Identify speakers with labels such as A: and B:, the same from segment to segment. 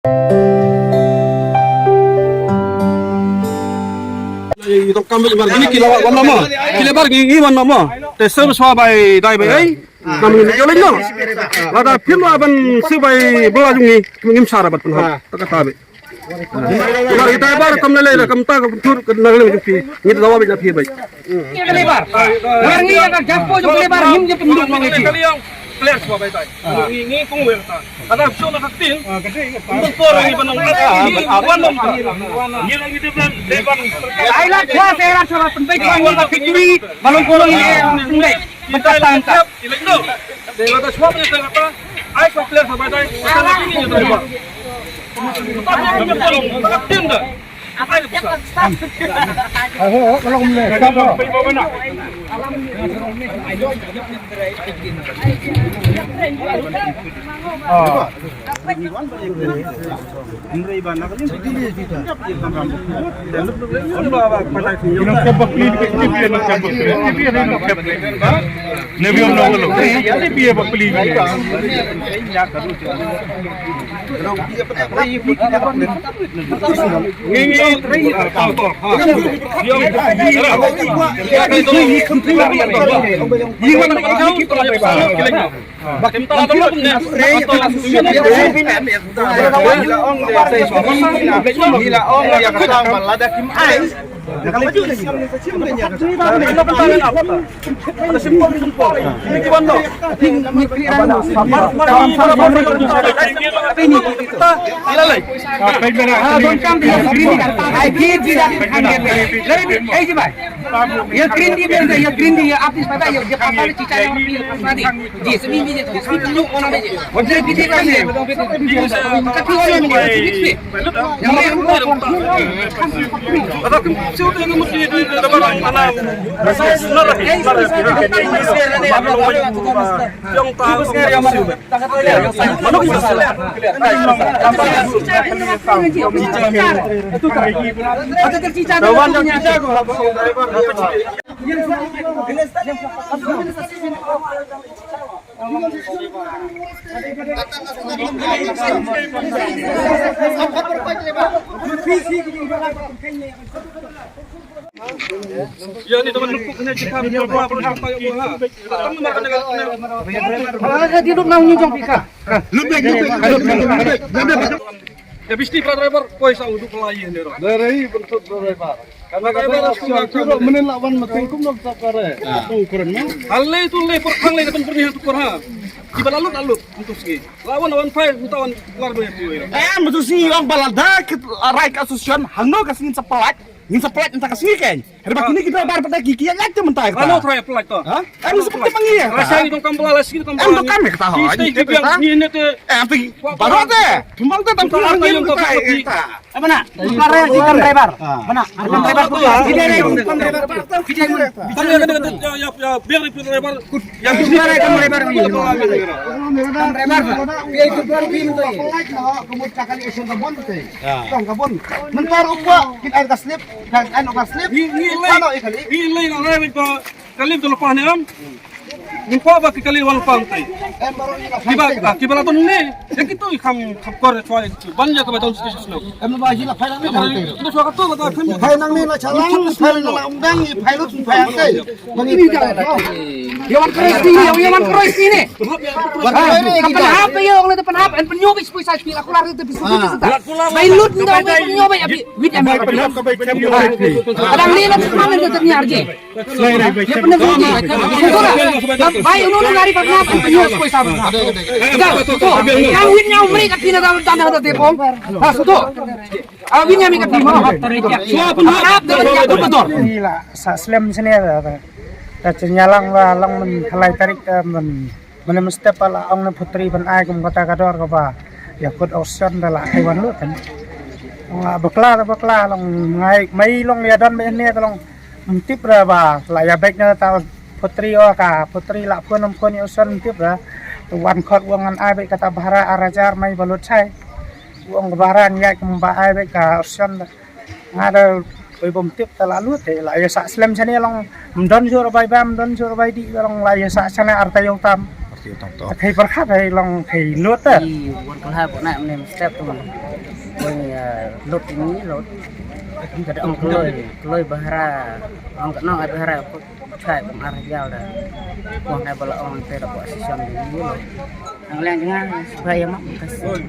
A: Itu kami bar ini kila wan nama, kila bar gini wan nama. Tesel swabai dai bai, namun ini jolen no. Lada film aban sebai belajung ni, ngim sarabat pun ha, tak tabe. Bar kita bar kam nalai kam ta tur nalai pi, ni dawa bija pi bai.
B: Kila bar, bar ni akan japo jo kila bar him je penduduk mengaji.
A: Player swabai dai. Ini kong werta. Ada show nak tin. Untuk orang ini benang ini awan nom. Ini lagi dia plan depan.
B: Ailat dua serat sama penting orang tak fikiri balong kolong ini penting. Bertahan tak.
A: Itu. Dewa tak swab ni saya kata. Ai kau player swabai dai. Salah ini je terima. Tapi yang kolong tak tin dah. Apa itu?
B: Kalau mulai. Ya ni teman lupuk kena cakap dia apa apa yang buah. Kamu makan dengan Dia duduk nang jong pika.
A: lubek. Ya bisti pra driver koi sa uduk lain dia.
C: Dari bentuk driver. Karena kata kalau menelawan mesin kum nak sakare. Ukuran mah.
A: Halle itu le perhang le depan pernah tukar ha. Di alut untuk segi. Lawan file utawan keluar banyak tu.
C: Betul sih orang balada raik asusion hangno kasingin sepelat. Ngin sepelat entah kasih kan. Hebat ini kita bar pada gigi yang aja mentah.
A: Kalau try apply tu.
C: Hah? Seperti panggil.
A: Rasanya itu kamu pelas gitu kamu.
C: Untuk kami ketahui.
A: Kita yang ini tu.
C: Tapi baru ada. Tumbang tu tanpa yang kita.
B: Apa nak? Karya ikan driver. Mana? Ikan driver tu. Video ni ikan driver. Video ni.
A: Kamu yang ya biar itu driver
B: Yang kedua ikan driver ni. Ikan driver. Dia itu baru film tu.
C: Kemudian kali action kabon tu. Tong kabon. Mentar ubah kita air kaslip dan air kaslip.
A: Ini orang itu kali itu lepas ni am. Info apa kali wal pantai. Kiba tu ni. Yang itu ikam kapkor cuai itu. Banyak ke betul sih sih.
C: Baji lah file ni.
A: Itu suara tu kata film.
C: File nang ni lah calang, file nang undang, file tu file ke.
B: Ini Yawan kerois ni. Kapan apa ya orang depan apa? En penyobis pun saya pilih aku lari tepi situ. Bailut ni dah penyobis abi. Wit ambil penyobis. Kadang ni nak mana dia terniar je. Dia pernah rugi. Baik unu lari pada apa penyobis pun saya. Dah tu. Yang witnya mereka kena tanah ada tepung. Ah tu. Awinnya mereka terima. Semua pun harap dia betul.
D: Gila, slim sini ada. Nyalang lang men halai tarik men mesti pala ong na putri ban ay kum kata kador ko ba yakut ocean dala hewan lu kan bakla long ngai mai long ya dan men ne long tip ra ba la ya baik na ta putri o ka putri la pun om kon ocean tip ra wan khot wangan ay baik kata bahara arajar mai balut chai wong baran ya kum ba ay baik ka ocean ngada bom tip terlalu te la ya sa slam sini long mdon sur bai bam don sur bai di long la ya sa sana arta yung tam thầy bật khát thầy lòng thầy lúa tơ
B: Di buat kelah buat nak menem step tu. Buat lot ini lot. Kada ong keloi bahara ong kenal ada bahara cai pun arah jauh dah. Buang dah bala ong tera buat sesion di lot. Ang lain jangan supaya mak kasih.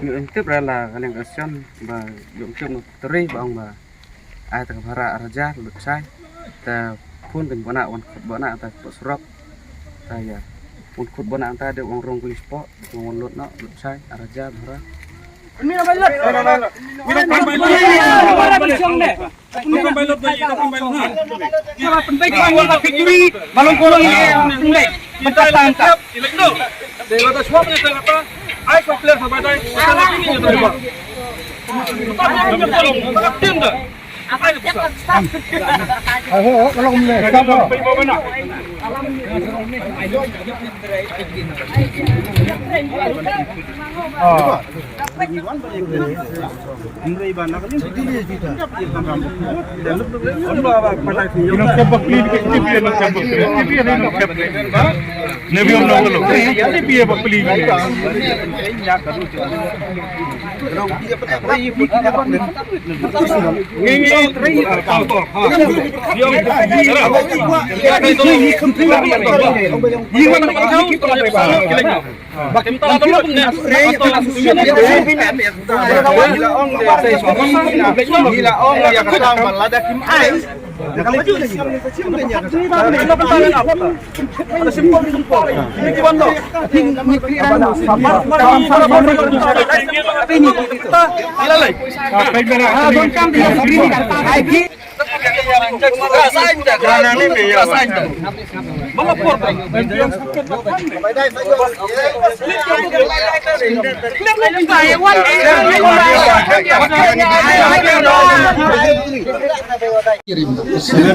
E: Những tiếp ra là cái liên action và dụng chung teri bang và ai tak para raja lut sai ta pun kan bana wan bana ta surap ta ya pun khut bana ta de wong rong kulis po wong lut no lut sai raja bara
F: मेरा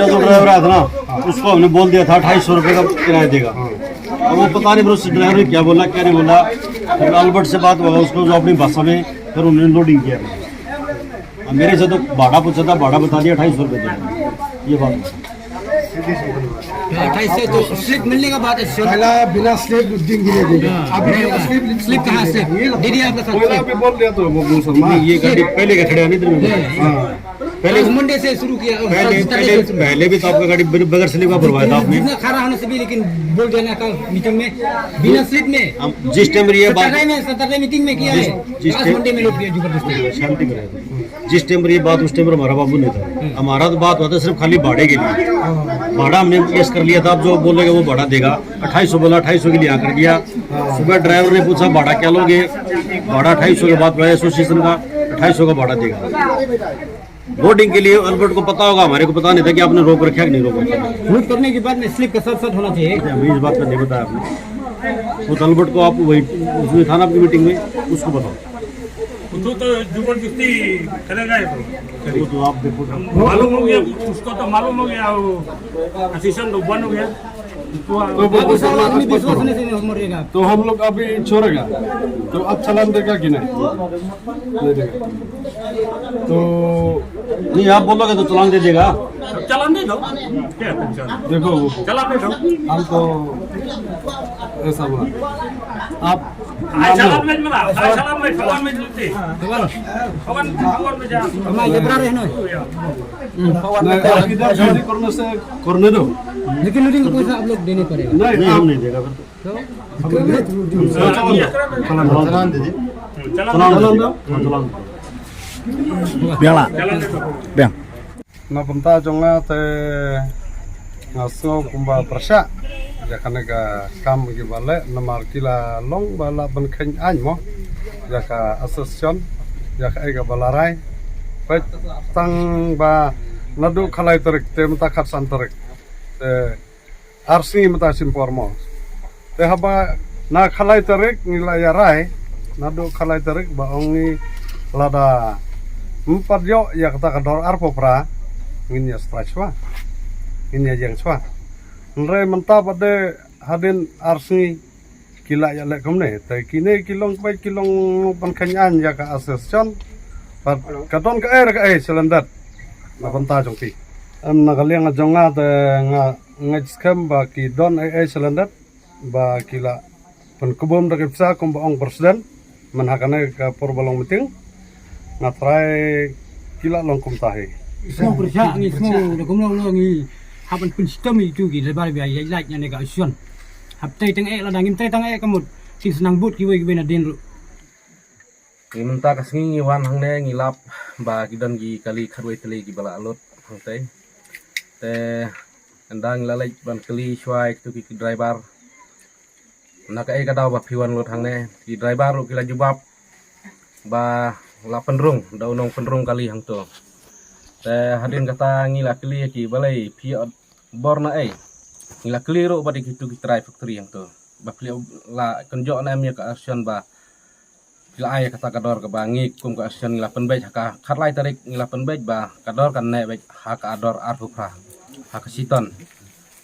F: जो ड्राइवर आया था ना उसको हमने बोल दिया था 250 रुपये का किराया देगा। अब वो पता नहीं उस ड्राइवर ने क्या बोला क्या नहीं बोला। फिर अल्बर्ट से बात हुआ उसको जो अपनी भाषा में फिर उन्होंने लोडिंग किया। अब मेरे से तो भाड़ा पूछा था, भाड़ा बता दिया 250 रुपये देगा। ये बात
B: 28 से तो स्लिप मिलने का बात है।
G: पहला बिना स्लिप दिन गिरेगा। अभी
B: स्लिप कहाँ से दे दिया आपका साथ?
G: बोल दिया तो वो मुसलमान
F: ये गाड़ी पहले का खड़ा नहीं
B: पहले मंडे से शुरू किया।
F: पहले भी तो आपका गाड़ी बगैर स्लिप का भरवाया था आपने।
B: इतना खरा होने से भी लेकिन बोल देना का मीटिंग में बिना स्लिप में
F: जिस टाइम ये बात
B: सैटरडे मीटिंग में किया है। आज मंडे में लोग किया जबरदस्ती
F: शांति में रहते। जिस टाइम पर ये बात उस टाइम पर हमारा बाबू नहीं था। हमारा तो बात होता सिर्फ खाली भाड़े के लिए। भाड़ा हमने केस कर लिया था। आप जो बोलेगा वो भाड़ा देगा। 2800 बोला, 2800 के लिए यहाँ कर दिया। सुबह ड्राइवर ने पूछा भाड़ा क्या लोगे, भाड़ा 2800 के बाद एसोसिएशन का 2800 का भाड़ा देगा। बोर्डिंग के लिए अल्बर्ट को पता होगा, हमारे को पता नहीं था कि आपने रोक रखा कि नहीं रोक रखा।
B: लूट करने के बाद में स्लिप का साथ साथ होना चाहिए।
F: हमें इस बात का नहीं बताया आपने। वो अल्बर्ट को आप वही उसमें था ना आपकी मीटिंग में, उसको बताओ।
H: तो जबरदस्ती करेगा
F: वो तो आप देखो
H: मालूम हो गया उसको, तो मालूम हो गया वो असिस्टेंट तो बंद हो गया।
G: तो हम लोग अभी छोड़ेगा तो अब चलान देगा कि नहीं देगा। तो
F: नहीं आप बोलोगे तो चलान दे देगा।
H: चलान दे दो, क्या टेंशन।
G: देखो
H: चलान दे दो।
G: हम तो ऐसा बोला आप
H: चलान में मिला, चलान में मिलती खबर में जा
G: इधर शादी करने से करने दो।
B: लेकिन लूटिंग का पैसा आप लोग देने पड़ेगा।
F: नहीं हम नहीं देगा फिर
G: चलान दे
H: चलान
G: na punta jonga te ngaso kumba prasha ya kana ka kam gi bale na markila long bala ban khen an mo ya ka association ya ka ga balarai pa tang ba nadu khalai tarik te mata khat san tarik te arsi mata sim pormo te haba na khalai tarik nila ya rai nadu khalai tarik ba ongi lada empat yo ya kata kador arpo pra ini ya strachwa ini yang swa nre mantap ade hadin arsi kila ya lek komne te kine kilong pai kilong pan kanyan ya ka association par kadon ka air ka silandat na panta jongti nagalia nga jonga te nga skam ba ki don ai selandat ba kila pen kubum da kipsa kum ba ong presiden man hakane ka porbalong meeting nga try kila long kum tahi
H: Semua persia ni semua dah kumlau ni hapan pun sistem itu kita bar biar like nya nega asion. Hap tai tang lah dangim tai tang kamut sin senang but kiwe kiwe na din ru.
E: Minta kasih wan hang ne ngilap ba gidan gi kali kharwai tele gi bala alot hang tai. Te andang lalai ban kali shwai tu ki driver. Nak ai kadaw ba piwan lot hang ne ki driver ru kila jubab ba la penrung daunong penrung kali hang tu. Te hadin kata ngila kli ki balai pi borna ai ngila kli ro ba dikitu ki try factory yang tu ba kli la konjo na mi ka action ba kila ai kata kador ka bangi kum ka action ngila penbej ka khatlai tarik ngila penbej ba kador kan ne bej ha ka ador arhupra ha ka siton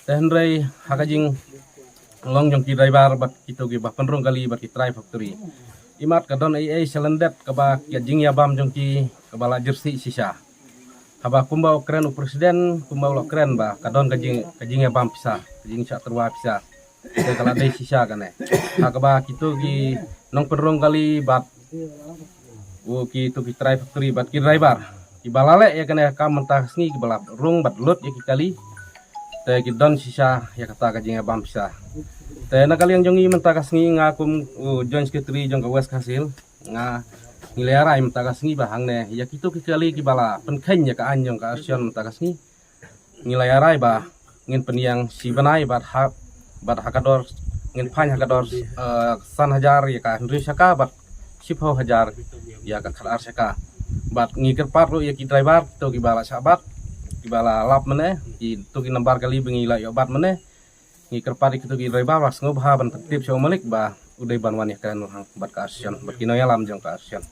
E: te hendrai ha ka jing long jong ki driver ba kitu ki ba penrong kali ba ki try factory imat kadon ai selendet ka ba ya jing ya bam jong ki ka bala jersey sisa haba kumbau keren presiden kumbau lo keren ba kadon kajing ya bam pisa kajing sak terwa pisa te kala dei sisa kane hakaba kitu ki nong perong kali bat o ki tu ki try factory bat ki driver ki balale ya kane ka mentah sngi ki balap rung bat lut ya ki kali te ki don sisa ya kata kajing ya bam pisa te na kali yang jongi mentah sngi ngakum joint secretary jong ka west hasil nga ngilerai mentagasngi bahang ne ya kitu kali ki bala penken ya ka anjong ka asion mentagasngi ngilerai ba ngin peniang si banai bat hakador ngin pan hakador san hajar ya ka hendri saka bat sipho hajar ya ka khalar saka bat ngikir parlo ya ki driver to ki bala sabat ki bala lap mene ki tu ki nambar kali bengila ya bat mene ngikir par ki tu ki driver was ngobha ban tertib so malik ba udai banwan ya kan bat ka asion bat kinoya lam jong ka asion